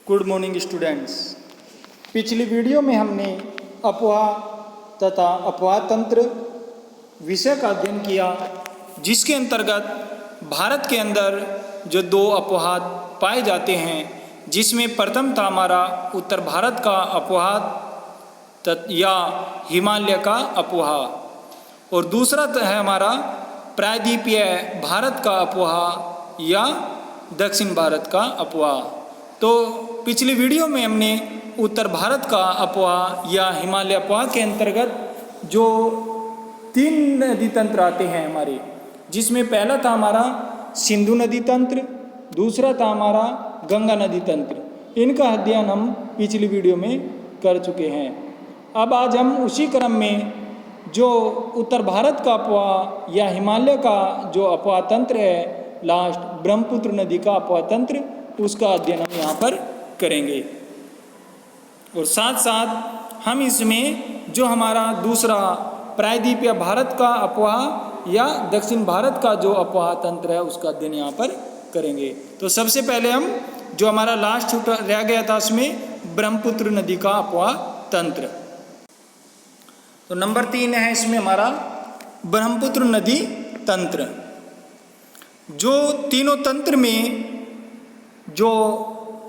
Good morning students. पिछली video में हमने अपवाह तथा अपवाह तंत्र विषय का अध्ययन किया, जिसके अंतर्गत भारत के अंदर जो दो अपवाह पाए जाते हैं, जिसमें प्रथम था हमारा उत्तर भारत का अपवाह या हिमालय का अपवाह, और दूसरा है हमारा प्रायद्वीपीय भारत का अपवाह या दक्षिण भारत का अपवाह। तो पिछली वीडियो में हमने उत्तर भारत का अपवाह या हिमालय अपवाह के अंतर्गत जो 3 नदी तंत्र आते हैं हमारे, जिसमें पहला था हमारा सिंधु नदी तंत्र, दूसरा था हमारा गंगा नदी तंत्र। इनका अध्ययन हम पिछली वीडियो में कर चुके हैं। अब आज हम उसी क्रम में जो उत्तर भारत का अपवाह या हिमालय का जो अपवाह तंत्र है, लास्ट ब्रह्मपुत्र नदी का अपवाह तंत्र, उसका अध्ययन हम यहाँ पर करेंगे। और साथ साथ हम इसमें जो हमारा दूसरा प्रायद्वीपीय भारत का अपवाह या दक्षिण भारत का जो अपवाह तंत्र है, उसका अध्ययन यहाँ पर करेंगे। तो सबसे पहले हम जो हमारा लास्ट रह गया था, उसमें ब्रह्मपुत्र नदी का अपवाह तंत्र। तो नंबर 3 है इसमें हमारा ब्रह्मपुत्र नदी तंत्र। जो तीनों तंत्र में जो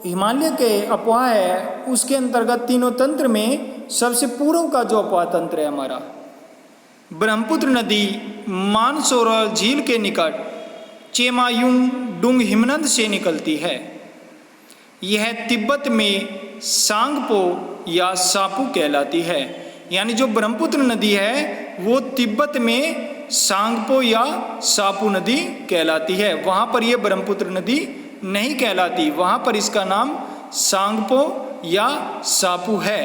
हिमालय के अपवाह है, उसके अंतर्गत तीनों तंत्र में सबसे पूर्व का जो अपवाह तंत्र है हमारा, ब्रह्मपुत्र नदी मानसरोवर झील के निकट चेमायुंग डुंग हिमनद से निकलती है। यह तिब्बत में सांगपो या सापू कहलाती है। यानी जो ब्रह्मपुत्र नदी है वो तिब्बत में सांगपो या सापू नदी कहलाती है। वहाँ पर यह ब्रह्मपुत्र नदी नहीं कहलाती, वहाँ पर इसका नाम सांगपो या सापू है।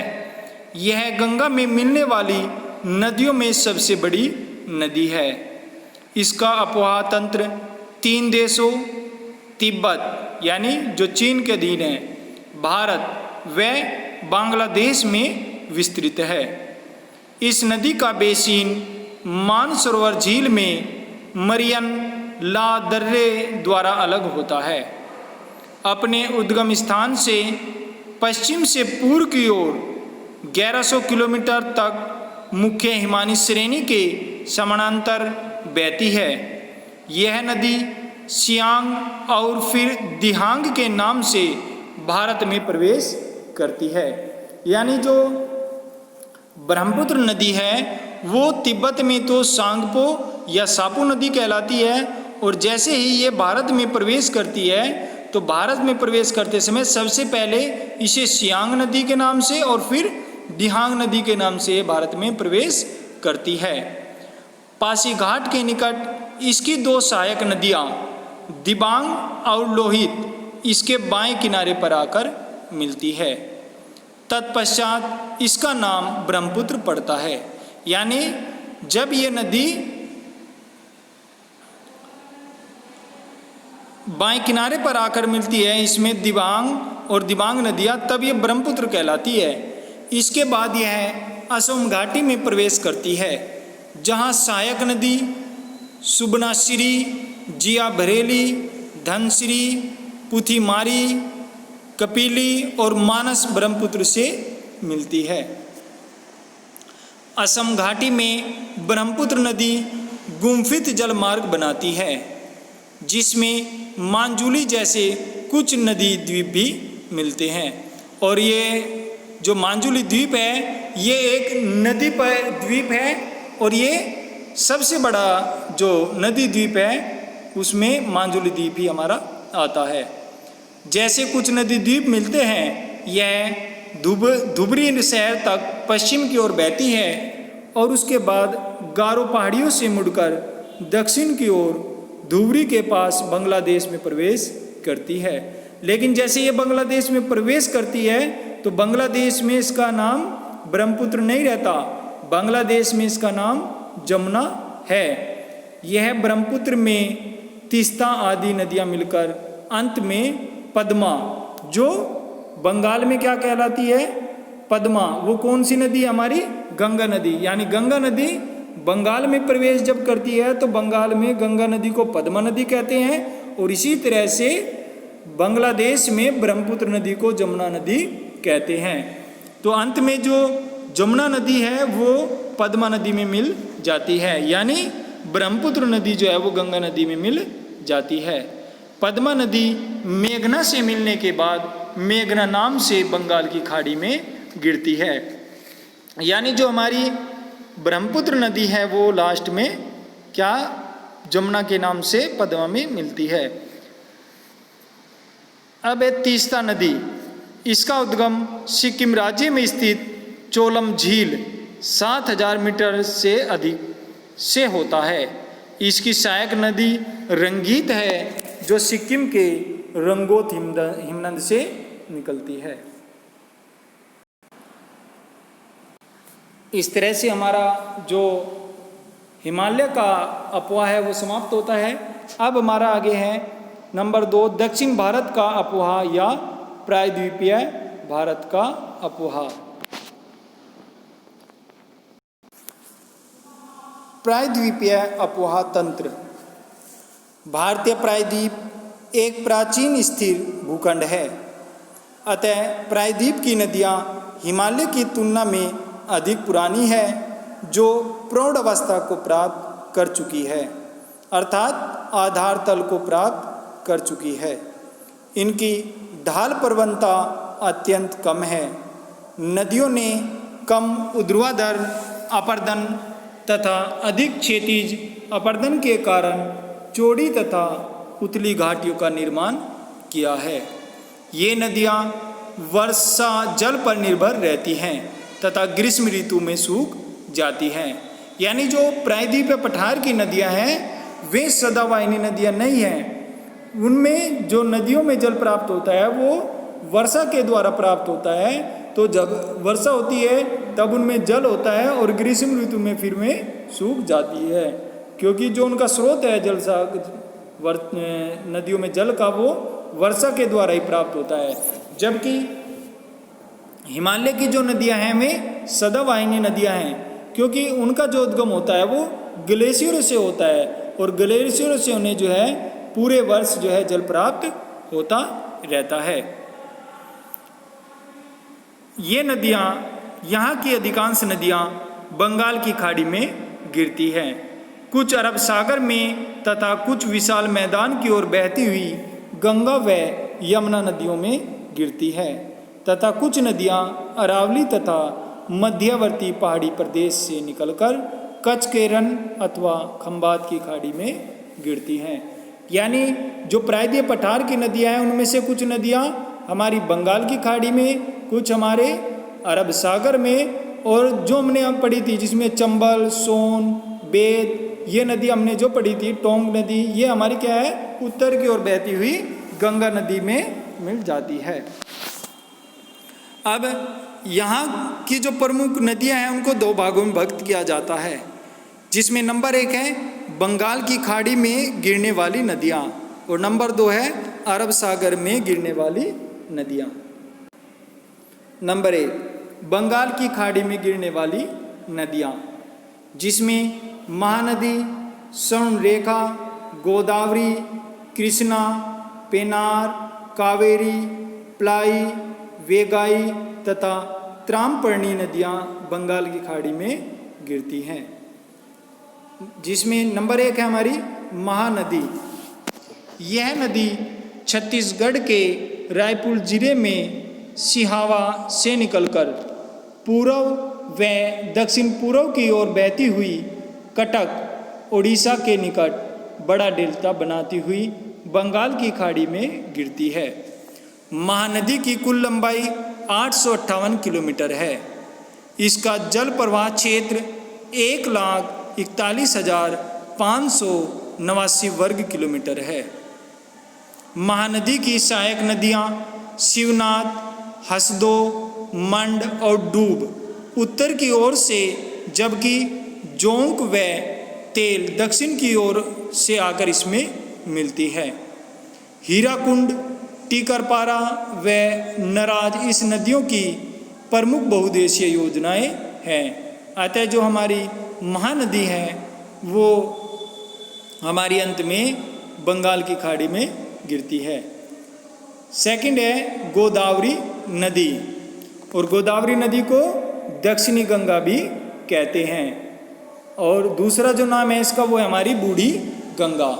यह गंगा में मिलने वाली नदियों में सबसे बड़ी नदी है। इसका अपवाह तंत्र 3 देशों तिब्बत यानी जो चीन के अधीन है, भारत व बांग्लादेश में विस्तृत है। इस नदी का बेसिन मानसरोवर झील में मरियन ला दर्रे द्वारा अलग होता है। अपने उद्गम स्थान से पश्चिम से पूर्व की ओर 1100 किलोमीटर तक मुख्य हिमानी श्रेणी के समानांतर बहती है। यह नदी सियांग और फिर दिहांग के नाम से भारत में प्रवेश करती है। यानी जो ब्रह्मपुत्र नदी है वो तिब्बत में तो सांगपो या सापू नदी कहलाती है, और जैसे ही ये भारत में प्रवेश करती है, तो भारत में प्रवेश करते समय सबसे पहले इसे सियांग नदी के नाम से और फिर दिहांग नदी के नाम से भारत में प्रवेश करती है। पासीघाट के निकट इसकी 2 सहायक नदियाँ दिबांग और लोहित इसके बाएं किनारे पर आकर मिलती है। तत्पश्चात इसका नाम ब्रह्मपुत्र पड़ता है। यानी जब ये नदी बाएं किनारे पर आकर मिलती है, इसमें दिबांग और दिबांग नदियाँ, तब ये ब्रह्मपुत्र कहलाती है। इसके बाद यह असम घाटी में प्रवेश करती है, जहाँ सहायक नदी सुबनासिरी, जिया भरेली, धनसिरी, पुथीमारी, कपिली और मानस ब्रह्मपुत्र से मिलती है। असम घाटी में ब्रह्मपुत्र नदी गुम्फित जलमार्ग बनाती है, जिसमें मांजुली जैसे कुछ नदी द्वीप भी मिलते हैं। और ये जो मांजुली द्वीप है, ये एक नदी पर द्वीप है, और ये सबसे बड़ा जो नदी द्वीप है उसमें मांजुली द्वीप ही हमारा आता है। जैसे कुछ नदी द्वीप मिलते हैं, यह धुबरी शहर तक पश्चिम की ओर बहती है, और उसके बाद गारो पहाड़ियों से मुड़कर दक्षिण की ओर धुबरी के पास बांग्लादेश में प्रवेश करती है। लेकिन जैसे ये बांग्लादेश में प्रवेश करती है, तो बांग्लादेश में इसका नाम ब्रह्मपुत्र नहीं रहता, बांग्लादेश में इसका नाम जमुना है। यह ब्रह्मपुत्र में तीस्ता आदि नदियाँ मिलकर अंत में पद्मा, जो बंगाल में क्या कहलाती है, पद्मा, वो कौन सी नदी हमारी, गंगा नदी। यानी गंगा नदी बंगाल में प्रवेश जब करती है, तो बंगाल में गंगा नदी को पद्मा नदी कहते हैं। और इसी तरह से बांग्लादेश में ब्रह्मपुत्र नदी को जमुना नदी कहते हैं। तो अंत में जो जमुना नदी है वो पद्मा नदी में मिल जाती है, यानी ब्रह्मपुत्र नदी जो है वो गंगा नदी में मिल जाती है। पद्मा नदी मेघना से मिलने के बाद मेघना नाम से बंगाल की खाड़ी में गिरती है, यानी जो हमारी ब्रह्मपुत्र नदी है वो लास्ट में क्या जमुना के नाम से पद्मा में मिलती है। अब है तीस्ता नदी। इसका उद्गम सिक्किम राज्य में स्थित चोलम झील 7000 मीटर से अधिक से होता है। इसकी सहायक नदी रंगीत है जो सिक्किम के रंगोत हिमनद से निकलती है। इस तरह से हमारा जो हिमालय का अपवाह है वो समाप्त होता है। अब हमारा आगे है नंबर 2, दक्षिण भारत का अपवाह या प्रायद्वीपीय भारत का अपवाह। प्रायद्वीपीय अपवाह तंत्र। भारतीय प्रायद्वीप एक प्राचीन स्थिर भूखंड है, अतः प्रायद्वीप की नदियाँ हिमालय की तुलना में अधिक पुरानी है, जो प्रौढ़ अवस्था को प्राप्त कर चुकी है, अर्थात आधार तल को प्राप्त कर चुकी है। इनकी ढाल प्रवणता अत्यंत कम है। नदियों ने कम ऊर्ध्वाधर अपरदन तथा अधिक क्षैतिज अपरदन के कारण चौड़ी तथा उतली घाटियों का निर्माण किया है। ये नदियाँ वर्षा जल पर निर्भर रहती हैं तथा ग्रीष्म ऋतु में सूख जाती हैं। यानी जो प्रायद्वीप पठार की नदियाँ हैं वे सदावाहिनी नदियाँ नहीं हैं। उनमें जो नदियों में जल प्राप्त होता है वो वर्षा के द्वारा प्राप्त होता है। तो जब वर्षा होती है तब उनमें जल होता है और ग्रीष्म ऋतु में फिर में सूख जाती है, क्योंकि जो उनका स्रोत है जल नदियों में जल का वो वर्षा के द्वारा ही प्राप्त होता है। जबकि हिमालय की जो नदियां हैं वे सदावाहिनी नदियां हैं, क्योंकि उनका जो उद्गम होता है वो ग्लेशियरों से होता है और ग्लेशियरों से उन्हें जो है पूरे वर्ष जो है जल प्राप्त होता रहता है। ये नदियाँ, यहाँ की अधिकांश नदियाँ बंगाल की खाड़ी में गिरती हैं। कुछ अरब सागर में तथा कुछ विशाल मैदान की ओर बहती हुई गंगा व यमुना नदियों में गिरती है तथा कुछ नदियाँ अरावली तथा मध्यवर्ती पहाड़ी प्रदेश से निकलकर कच्छ के रण अथवा खंबात की खाड़ी में गिरती हैं। यानी जो प्रायद्वीप पठार की नदियाँ हैं उनमें से कुछ नदियाँ हमारी बंगाल की खाड़ी में, कुछ हमारे अरब सागर में, और जो हमने हम पढ़ी थी जिसमें चंबल, सोन, बेद, ये नदी हमने जो पढ़ी थी टोंग नदी, ये हमारी क्या है उत्तर की ओर बहती हुई गंगा नदी में मिल जाती है। अब यहाँ की जो प्रमुख नदियाँ हैं उनको दो भागों में विभक्त किया जाता है, जिसमें नंबर 1 है बंगाल की खाड़ी में गिरने वाली नदियाँ और नंबर 2 है अरब सागर में गिरने वाली नदियाँ। नंबर 1 बंगाल की खाड़ी में गिरने वाली नदियाँ, जिसमें महानदी, स्वर्णरेखा, गोदावरी, कृष्णा, पेनार, कावेरी, प्लाई, वेगाई तथा त्रामपर्णी नदियाँ बंगाल की खाड़ी में गिरती हैं। जिसमें नंबर 1 है हमारी महानदी। यह नदी छत्तीसगढ़ के रायपुर जिले में सिहावा से निकलकर पूर्व व दक्षिण पूर्व की ओर बहती हुई कटक, उड़ीसा के निकट बड़ा डेल्टा बनाती हुई बंगाल की खाड़ी में गिरती है। महानदी की कुल लंबाई 858 किलोमीटर है। इसका जल प्रवाह क्षेत्र 1,41,589 वर्ग किलोमीटर है। महानदी की सहायक नदियाँ शिवनाथ, हसदो, मंड और डूब उत्तर की ओर से, जबकि जोंक व तेल दक्षिण की ओर से आकर इसमें मिलती है। हीराकुंड, टीकरपारा व नराज इस नदियों की प्रमुख बहुउद्देशीय योजनाएं हैं। अतः जो हमारी महानदी है वो हमारी अंत में बंगाल की खाड़ी में गिरती है। सेकंड है गोदावरी नदी, और गोदावरी नदी को दक्षिणी गंगा भी कहते हैं। और दूसरा जो नाम है इसका वो है हमारी बूढ़ी गंगा।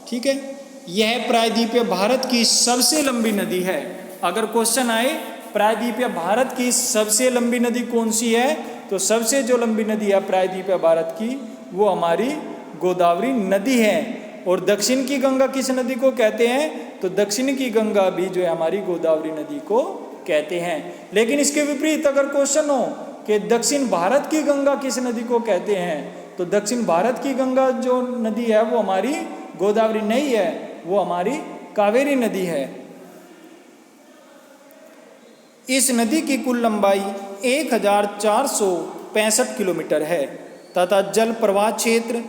ठीक है, यह प्रायद्वीपीय भारत की सबसे लंबी नदी है। अगर क्वेश्चन आए प्रायद्वीपीय भारत की सबसे लंबी नदी कौन सी है, तो सबसे जो लंबी नदी है प्रायद्वीपीय भारत की वो हमारी गोदावरी नदी है। और दक्षिण की गंगा किस नदी को कहते हैं, तो दक्षिण की गंगा भी जो है हमारी गोदावरी नदी को कहते हैं। लेकिन इसके विपरीत अगर क्वेश्चन हो कि दक्षिण भारत की गंगा किस नदी को कहते हैं, तो दक्षिण भारत की गंगा जो नदी है वो हमारी गोदावरी नहीं है, वो हमारी कावेरी नदी है। इस नदी की कुल लंबाई 1465 किलोमीटर है तथा जल प्रवाह क्षेत्र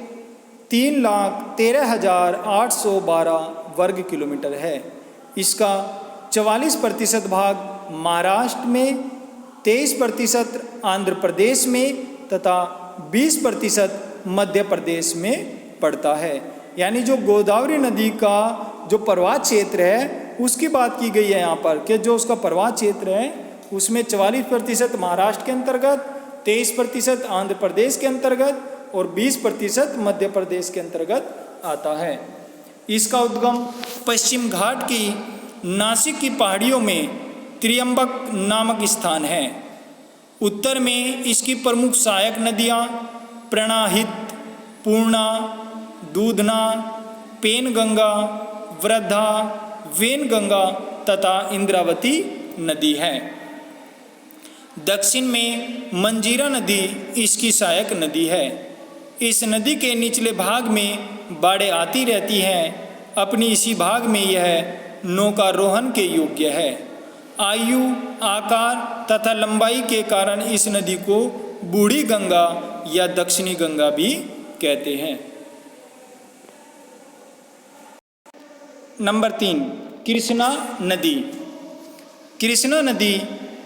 3,13,812 वर्ग किलोमीटर है। इसका 44% भाग महाराष्ट्र में, 23% आंध्र प्रदेश में तथा 20% मध्य प्रदेश में पड़ता है। यानी जो गोदावरी नदी का जो प्रवाह क्षेत्र है उसकी बात की गई है यहाँ पर कि जो उसका प्रवाह क्षेत्र है उसमें 44% महाराष्ट्र के अंतर्गत, 23% आंध्र प्रदेश के अंतर्गत और 20% मध्य प्रदेश के अंतर्गत आता है। इसका उद्गम पश्चिम घाट की नासिक की पहाड़ियों में त्र्यंबक नामक स्थान है। उत्तर में इसकी प्रमुख सहायक नदियाँ प्रणाहित, पूर्णा, दूधना, पेनगंगा, वृद्धा, वेनगंगा तथा इंद्रावती नदी है। दक्षिण में मंजीरा नदी इसकी सहायक नदी है। इस नदी के निचले भाग में बाढ़ें आती रहती हैं। अपनी इसी भाग में यह नौकारोहण के योग्य है। आयु, आकार तथा लंबाई के कारण इस नदी को बूढ़ी गंगा या दक्षिणी गंगा भी कहते हैं। नंबर 3, कृष्णा नदी। कृष्णा नदी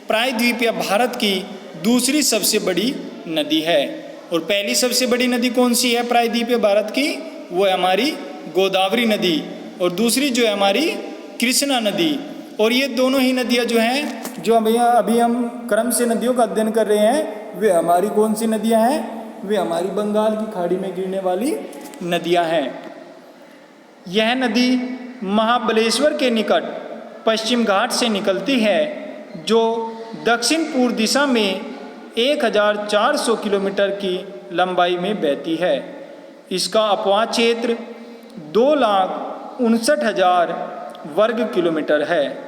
प्रायद्वीपीय भारत की दूसरी सबसे बड़ी नदी है। और पहली सबसे बड़ी नदी कौन सी है प्रायद्वीपीय भारत की, वो है हमारी गोदावरी नदी, और दूसरी जो है हमारी कृष्णा नदी। और ये दोनों ही नदियाँ जो हैं, जो अभी हम क्रम से नदियों का अध्ययन कर रहे हैं, वे हमारी कौन सी नदियाँ हैं, वे हमारी बंगाल की खाड़ी में गिरने वाली नदियाँ हैं। यह नदी महाबलेश्वर के निकट पश्चिम घाट से निकलती है, जो दक्षिण पूर्व दिशा में 1400 किलोमीटर की लंबाई में बहती है। इसका अपवाह क्षेत्र 2,59,000 वर्ग किलोमीटर है,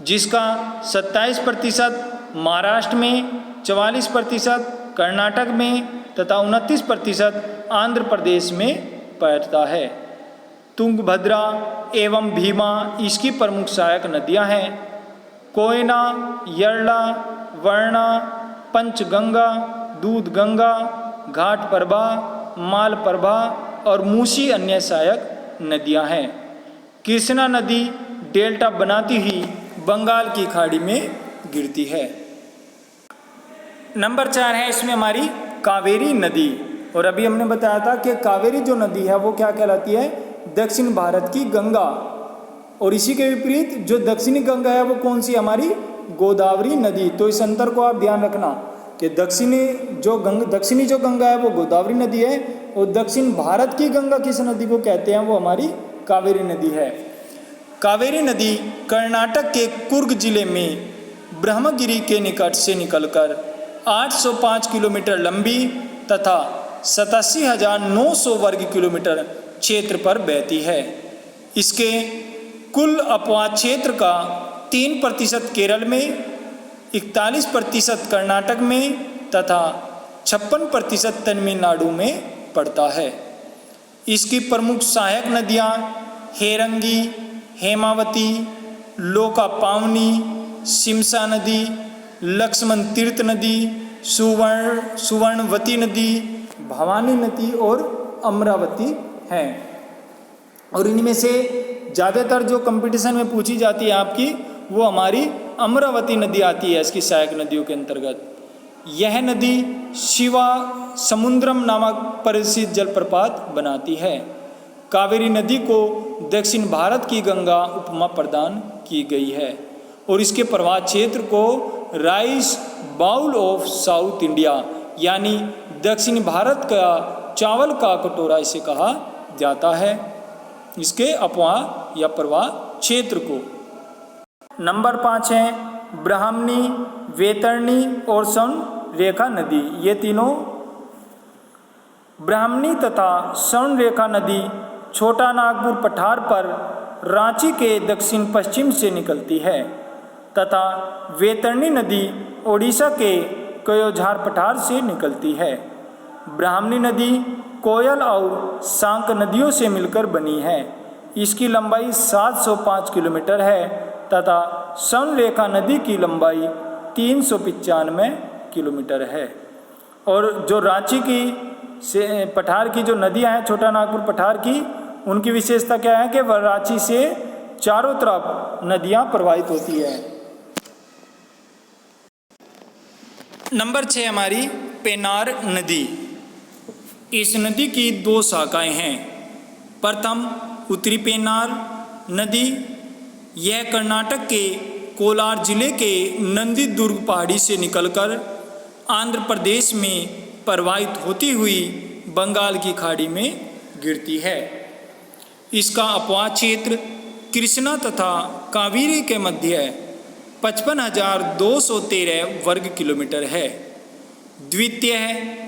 जिसका 27% महाराष्ट्र में, 44% कर्नाटक में तथा 29% आंध्र प्रदेश में पड़ता है। तुंगभद्रा एवं भीमा इसकी प्रमुख सहायक नदियां हैं। कोयना, यरला, वर्णा, पंचगंगा, दूधगंगा, घाटप्रभा, मालप्रभा और मूसी अन्य सहायक नदियां हैं। कृष्णा नदी डेल्टा बनाती हुई बंगाल की खाड़ी में गिरती है। नंबर 4 है इसमें हमारी कावेरी नदी। और अभी हमने बताया था कि कावेरी जो नदी है वो क्या कहलाती है, दक्षिण भारत की गंगा। और इसी के विपरीत जो दक्षिणी गंगा है वो कौन सी, हमारी गोदावरी नदी। तो इस अंतर को आप ध्यान रखना कि दक्षिणी जो गंगा है वो गोदावरी नदी है, और दक्षिण भारत की गंगा किस नदी को कहते हैं, वो हमारी कावेरी नदी है। कावेरी नदी कर्नाटक के कुर्ग जिले में ब्रह्मगिरी के निकट से निकलकर 805 किलोमीटर लंबी तथा 87,900 वर्ग किलोमीटर क्षेत्र पर बहती है। इसके कुल अपवाह क्षेत्र का 3% केरल में, 41% कर्नाटक में तथा 56% तमिलनाडु में पड़ता है। इसकी प्रमुख सहायक नदियाँ हेरंगी, हेमावती, लोकापावनी, शिमसा नदी, लक्ष्मण तीर्थ नदी, सुवर्णवती नदी, भवानी नदी और अमरावती हैं। और इनमें से ज़्यादातर जो कंपटीशन में पूछी जाती है आपकी, वो हमारी अमरावती नदी आती है इसकी सहायक नदियों के अंतर्गत। यह नदी शिवा समुद्रम नामक प्रसिद्ध जलप्रपात बनाती है। कावेरी नदी को दक्षिण भारत की गंगा उपमा प्रदान की गई है और इसके प्रवाह क्षेत्र को rice bowl of South India यानी दक्षिण भारत का चावल का कटोरा इसे कहा जाता है, इसके अपवाह या प्रवाह क्षेत्र को। नंबर 5 है ब्राह्मणी, वैतरणी और स्वर्ण रेखा नदी। ये तीनों ब्राह्मणी तथा स्वर्ण रेखा नदी छोटा नागपुर पठार पर रांची के दक्षिण पश्चिम से निकलती है तथा वैतरणी नदी ओडिशा के कयोझार पठार से निकलती है। ब्राह्मणी नदी कोयल और सांक नदियों से मिलकर बनी है। इसकी लंबाई 705 किलोमीटर है तथा स्वर्ण रेखा नदी की लंबाई 395 किलोमीटर है। और जो रांची की से पठार की जो नदियां हैं, छोटा नागपुर पठार की, उनकी विशेषता क्या है कि वह रांची से चारों तरफ नदियां प्रवाहित होती है। नंबर 6 हमारी पेनार नदी। इस नदी की 2 शाखाएं हैं। प्रथम उत्तरी पेनार नदी, यह कर्नाटक के कोलार जिले के नंदी दुर्ग पहाड़ी से निकलकर आंध्र प्रदेश में प्रवाहित होती हुई बंगाल की खाड़ी में गिरती है। इसका अपवाह क्षेत्र कृष्णा तथा कावेरी के मध्य 55,213 वर्ग किलोमीटर है। द्वितीय है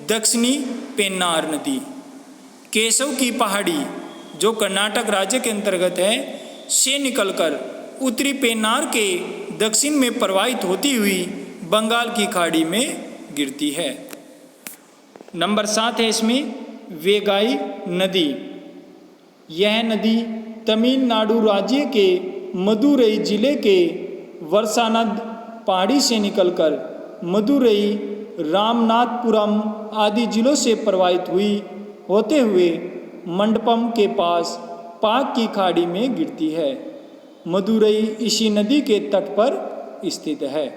दक्षिणी पेन्नार नदी। केशव की पहाड़ी जो कर्नाटक राज्य के अंतर्गत है से निकलकर उत्तरी पेन्नार के दक्षिण में प्रवाहित होती हुई बंगाल की खाड़ी में गिरती है। नंबर 7 है इसमें वेगाई नदी। यह नदी तमिलनाडु राज्य के मदुरई जिले के वर्षानद पहाड़ी से निकलकर मदुरई, रामनाथपुरम आदि जिलों से प्रवाहित हुई होते हुए मंडपम के पास पाक की खाड़ी में गिरती है। मदुरई इसी नदी के तट पर स्थित है।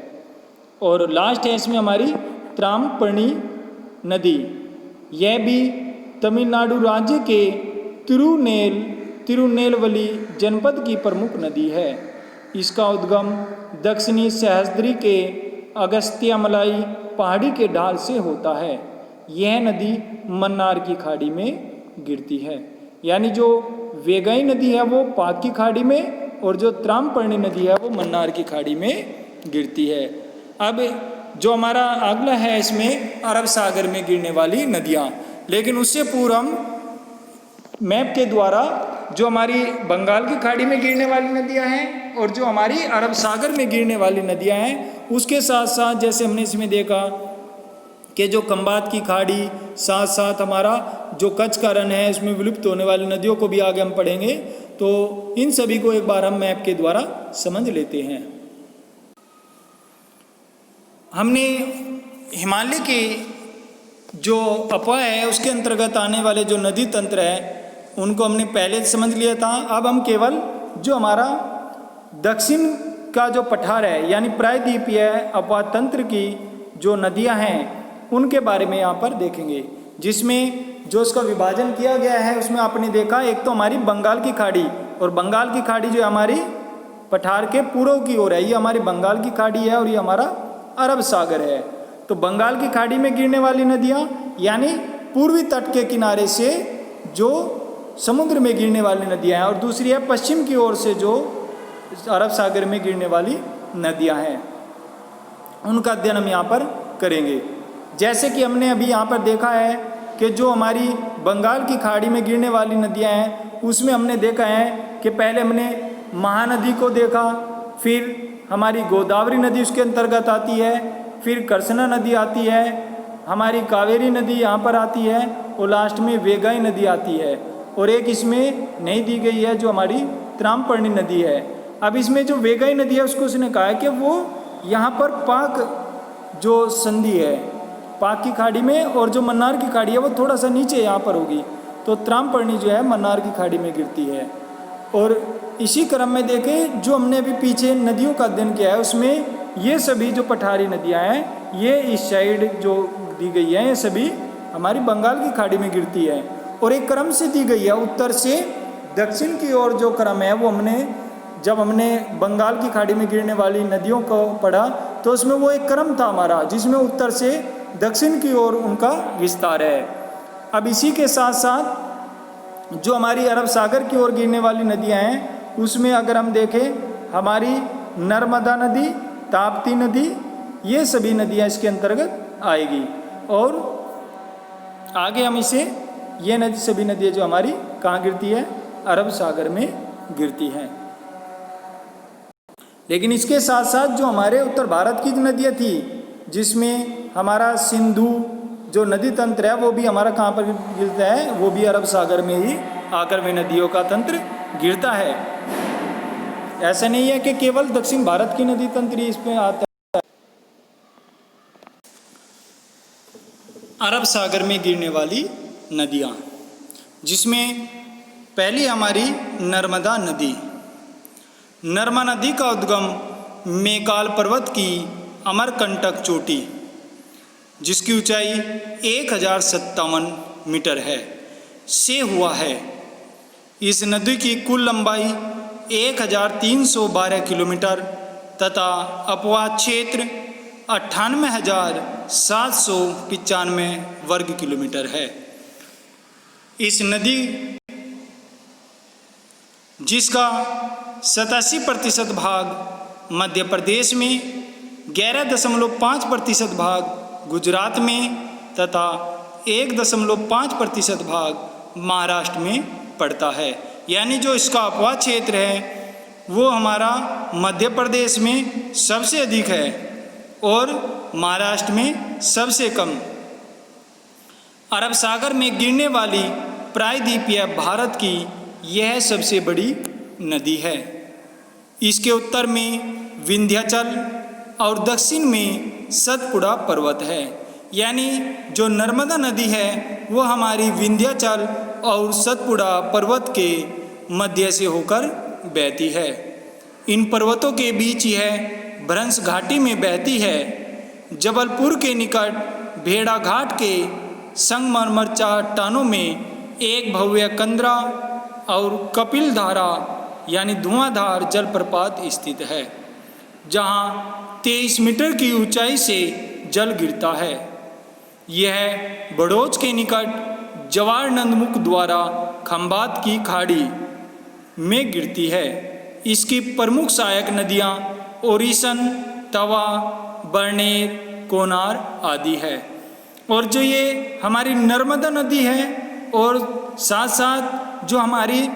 और लास्ट है इसमें हमारी त्रामपणी नदी। यह भी तमिलनाडु राज्य के तिरुनेलवेली जनपद की प्रमुख नदी है। इसका उद्गम दक्षिणी सह्याद्री के अगस्त्यामलाई पहाड़ी के ढाल से होता है। यह नदी मन्नार की खाड़ी में गिरती है। यानी जो वेगाई नदी है वो पाक की खाड़ी में और जो त्रामपर्णी नदी है वो मन्नार की खाड़ी में गिरती है। अब जो हमारा अगला है इसमें अरब सागर में गिरने वाली नदियाँ, लेकिन उससे पूर्व हम मैप के द्वारा जो हमारी बंगाल की खाड़ी में गिरने वाली नदियाँ हैं और जो हमारी अरब सागर में गिरने वाली नदियाँ हैं उसके साथ साथ जैसे हमने इसमें देखा कि जो खंबात की खाड़ी, साथ साथ हमारा जो कच्छ का रण है इसमें विलुप्त होने वाली नदियों को भी आगे हम पढ़ेंगे। तो इन सभी को एक बार हम मैप के द्वारा समझ लेते हैं। हमने हिमालय के जो अपवाह है उसके अंतर्गत आने वाले जो नदी तंत्र है उनको हमने पहले समझ लिया था। अब हम केवल जो हमारा दक्षिण का जो पठार है यानी प्रायद्वीपीय अपवाह तंत्र की जो नदियां हैं उनके बारे में यहाँ पर देखेंगे, जिसमें जो इसका विभाजन किया गया है उसमें आपने देखा एक तो हमारी बंगाल की खाड़ी, और बंगाल की खाड़ी जो हमारी पठार के पूर्व की ओर है, ये हमारी बंगाल की खाड़ी है और ये हमारा अरब सागर है। तो बंगाल की खाड़ी में गिरने वाली नदियाँ यानी पूर्वी तट के किनारे से जो समुद्र में गिरने वाली नदियाँ हैं, और दूसरी है पश्चिम की ओर से जो अरब सागर में गिरने वाली नदियाँ हैं, उनका अध्ययन हम यहाँ पर करेंगे। जैसे कि हमने अभी यहाँ पर देखा है कि जो हमारी बंगाल की खाड़ी में गिरने वाली नदियाँ हैं उसमें हमने देखा है कि पहले हमने महानदी को देखा, फिर हमारी गोदावरी नदी उसके अंतर्गत आती है, फिर कृष्णा नदी आती है, हमारी कावेरी नदी यहाँ पर आती है और लास्ट में वेगाई नदी आती है, और एक इसमें नहीं दी गई है जो हमारी त्रामपर्णी नदी है। अब इसमें जो वेगाई नदी है उसको उसने कहा है कि वो यहाँ पर पाक जो संधि है पाक की खाड़ी में, और जो मन्नार की खाड़ी है वो थोड़ा सा नीचे यहाँ पर होगी, तो त्रामपर्णी जो है मन्नार की खाड़ी में गिरती है। और इसी क्रम में देखें जो हमने अभी पीछे नदियों का अध्ययन किया है उसमें ये सभी जो पठारी नदियाँ हैं ये इस साइड जो दी गई हैं ये सभी हमारी बंगाल की खाड़ी में गिरती है, और एक क्रम से दी गई है, उत्तर से दक्षिण की ओर जो क्रम है वो जब हमने बंगाल की खाड़ी में गिरने वाली नदियों को पढ़ा तो उसमें वो एक क्रम था हमारा, जिसमें उत्तर से दक्षिण की ओर उनका विस्तार है। अब इसी के साथ साथ जो हमारी अरब सागर की ओर गिरने वाली नदियां हैं उसमें अगर हम देखें, हमारी नर्मदा नदी, ताप्ती नदी, ये सभी नदियां इसके अंतर्गत आएगी। और आगे हम ये सभी नदियां जो हमारी कहाँ गिरती है, अरब सागर में गिरती हैं। लेकिन इसके साथ साथ जो हमारे उत्तर भारत की नदियां थी, जिसमें हमारा सिंधु जो नदी तंत्र है वो भी हमारा कहाँ पर गिरता है, वो भी अरब सागर में ही आकर वे नदियों का तंत्र गिरता है। ऐसा नहीं है कि केवल दक्षिण भारत की नदी तंत्र ही इसमें आता है। अरब सागर में गिरने वाली नदियाँ, जिसमें पहली हमारी नर्मदा नदी। नर्मदा नदी का उद्गम मेकाल पर्वत की अमरकंटक चोटी, जिसकी ऊंचाई 1057 मीटर है, से हुआ है। इस नदी की कुल लंबाई 1312 किलोमीटर तथा अपवाद क्षेत्र 98,795 वर्ग किलोमीटर है। इस नदी जिसका 87% भाग मध्य प्रदेश में, 11.5% भाग गुजरात में तथा 1.5% भाग महाराष्ट्र में पड़ता है। यानी जो इसका अपवाद क्षेत्र है वो हमारा मध्य प्रदेश में सबसे अधिक है और महाराष्ट्र में सबसे कम। अरब सागर में गिरने वाली प्रायद्वीपीय भारत की यह सबसे बड़ी नदी है। इसके उत्तर में विंध्याचल और दक्षिण में सतपुड़ा पर्वत है। यानी जो नर्मदा नदी है वो हमारी विंध्याचल और सतपुड़ा पर्वत के मध्य से होकर बहती है। इन पर्वतों के बीच यह भ्रंश घाटी में बहती है। जबलपुर के निकट भेड़ा घाट के संगमरमर चट्टानों में एक भव्य कंदरा और कपिल धारा यानी धुआंधार जलप्रपात स्थित है, जहाँ 23 मीटर की ऊंचाई से जल गिरता है। यह बड़ौच के निकट जवार नंदमुख द्वारा खंबात की खाड़ी में गिरती है। इसकी प्रमुख सहायक नदियाँ ओरिसन, तवा, बरनेर, कोनार आदि है। और जो ये हमारी नर्मदा नदी है और साथ साथ जो हमारी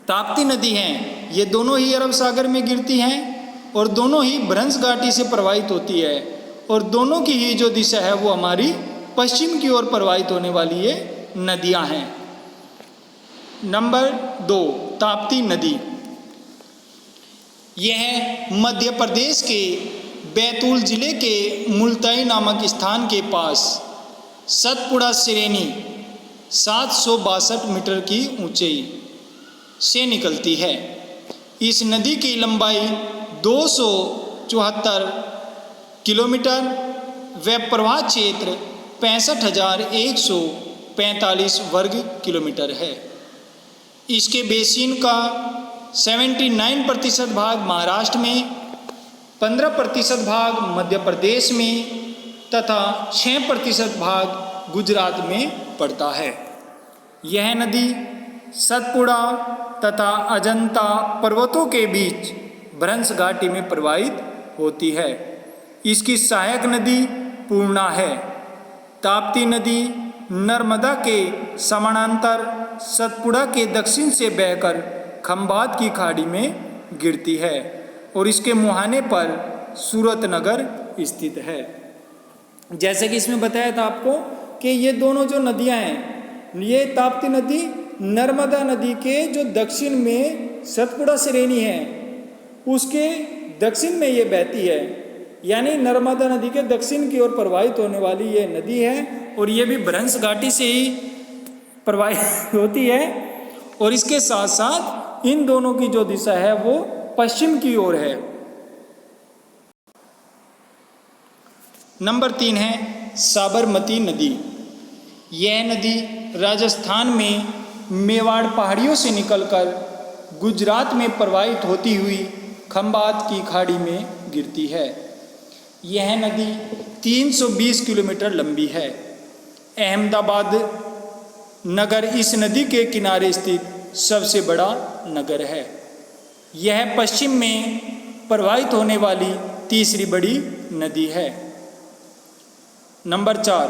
ताप्ती नदी हैं, ये दोनों ही अरब सागर में गिरती हैं और दोनों ही भ्रंश घाटी से प्रवाहित होती है और दोनों की ही जो दिशा है वो हमारी पश्चिम की ओर प्रवाहित होने वाली ये नदियां हैं। नंबर 2, ताप्ती नदी। यह मध्य प्रदेश के बैतूल जिले के मुल्ताई नामक स्थान के पास सतपुड़ा श्रेणी 762 मीटर की ऊंचाई से निकलती है। इस नदी की लंबाई 274 किलोमीटर व प्रवाह क्षेत्र 65,145 वर्ग किलोमीटर है। इसके बेसिन का 79% भाग महाराष्ट्र में, 15% भाग मध्य प्रदेश में तथा 6% भाग गुजरात में पड़ता है। यह नदी सतपुड़ा तथा अजंता पर्वतों के बीच भ्रंश घाटी में प्रवाहित होती है। इसकी सहायक नदी पूर्णा है। ताप्ती नदी नर्मदा के समानांतर सतपुड़ा के दक्षिण से बहकर खंबात की खाड़ी में गिरती है और इसके मुहाने पर सूरतनगर स्थित है। जैसे कि इसमें बताया था आपको कि ये दोनों जो नदियां हैं, ये ताप्ती नदी नर्मदा नदी के जो दक्षिण में सतपुड़ा श्रेणी है उसके दक्षिण में ये बहती है। यानी नर्मदा नदी के दक्षिण की ओर प्रवाहित होने वाली ये नदी है और ये भी भ्रंश घाटी से ही प्रवाहित होती है और इसके साथ साथ इन दोनों की जो दिशा है वो पश्चिम की ओर है। नंबर 3 है साबरमती नदी। यह नदी राजस्थान में मेवाड़ पहाड़ियों से निकलकर गुजरात में प्रवाहित होती हुई खंबात की खाड़ी में गिरती है। यह नदी 320 किलोमीटर लंबी है। अहमदाबाद नगर इस नदी के किनारे स्थित सबसे बड़ा नगर है। यह पश्चिम में प्रवाहित होने वाली तीसरी बड़ी नदी है। नंबर 4,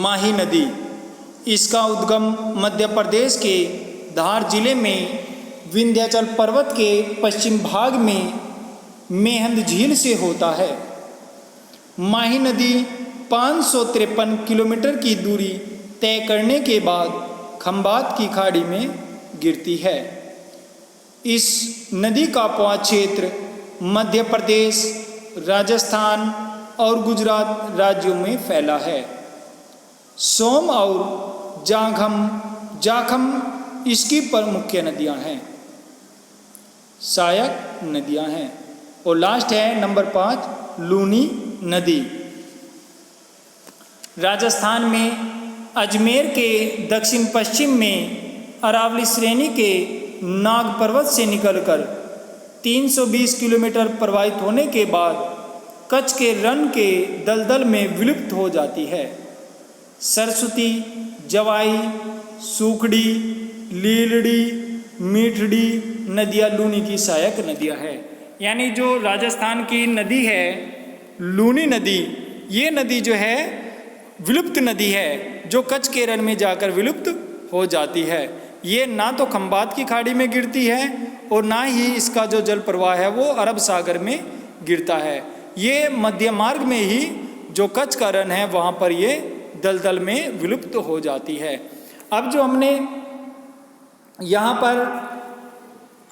माही नदी। इसका उद्गम मध्य प्रदेश के धार जिले में विंध्याचल पर्वत के पश्चिम भाग में मेहंद झील से होता है। माही नदी 553 किलोमीटर की दूरी तय करने के बाद खंबात की खाड़ी में गिरती है। इस नदी का अपवाह क्षेत्र मध्य प्रदेश, राजस्थान और गुजरात राज्यों में फैला है। सोम और जाखम इसकी प्रमुख नदियां हैं, सहायक नदियां हैं। और लास्ट है नंबर 5, लूनी नदी। राजस्थान में अजमेर के दक्षिण पश्चिम में अरावली श्रेणी के नाग पर्वत से निकलकर 320 किलोमीटर प्रवाहित होने के बाद कच्छ के रण के दलदल में विलुप्त हो जाती है। सरस्वती, जवाई, सूखड़ी, लीलड़ी, मीठड़ी नदियाँ लूनी की सहायक नदियाँ हैं। यानी जो राजस्थान की नदी है लूनी नदी, ये नदी जो है विलुप्त नदी है, जो कच्छ के रण में जाकर विलुप्त हो जाती है। ये ना तो खंबात की खाड़ी में गिरती है और ना ही इसका जो जल प्रवाह है वो अरब सागर में गिरता है। ये मध्य मार्ग में ही जो कच्छ का रण है वहाँ पर ये दलदल में विलुप्त हो जाती है। अब जो हमने यहाँ पर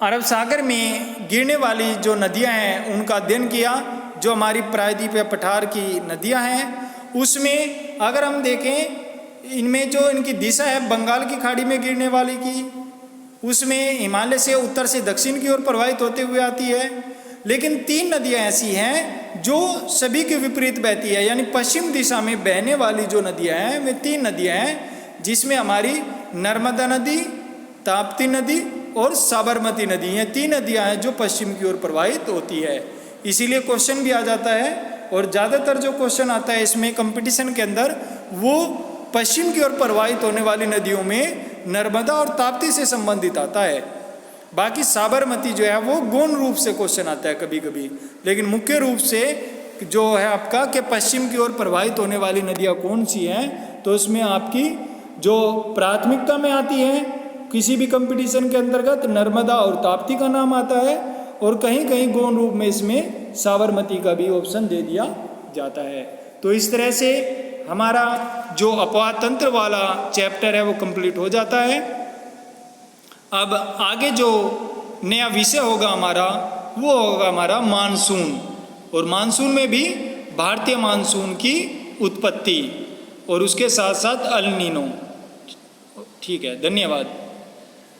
अरब सागर में गिरने वाली जो नदियाँ हैं उनका अध्ययन किया, जो हमारी प्रायद्वीप या पठार की नदियाँ हैं, उसमें अगर हम देखें इनमें जो इनकी दिशा है बंगाल की खाड़ी में गिरने वाली की, उसमें हिमालय से उत्तर से दक्षिण की ओर प्रवाहित होते हुए आती है। लेकिन 3 नदियाँ ऐसी हैं जो सभी के विपरीत बहती है, यानी पश्चिम दिशा में बहने वाली जो नदियाँ हैं वे 3 नदियाँ हैं, जिसमें हमारी नर्मदा नदी, ताप्ती नदी और साबरमती नदी, ये 3 नदियाँ हैं जो पश्चिम की ओर प्रवाहित होती है। इसीलिए क्वेश्चन भी आ जाता है, और ज़्यादातर जो क्वेश्चन आता है इसमें कंपटीशन के अंदर वो पश्चिम की ओर प्रवाहित होने वाली नदियों में नर्मदा और ताप्ती से संबंधित आता है। बाकी साबरमती जो है वो गौण रूप से क्वेश्चन आता है कभी कभी, लेकिन मुख्य रूप से जो है आपका कि पश्चिम की ओर प्रवाहित होने वाली नदियाँ कौन सी हैं, तो इसमें आपकी जो प्राथमिकता में आती है किसी भी कंपटीशन के अंतर्गत नर्मदा और ताप्ती का नाम आता है, और कहीं कहीं गौण रूप में इसमें साबरमती का भी ऑप्शन दे दिया जाता है। तो इस तरह से हमारा जो अपवाह तंत्र वाला चैप्टर है वो कंप्लीट हो जाता है। अब आगे जो नया विषय होगा हमारा वो होगा हमारा मानसून, और मानसून में भी भारतीय मानसून की उत्पत्ति और उसके साथ साथ अल नीनो। ठीक है, धन्यवाद।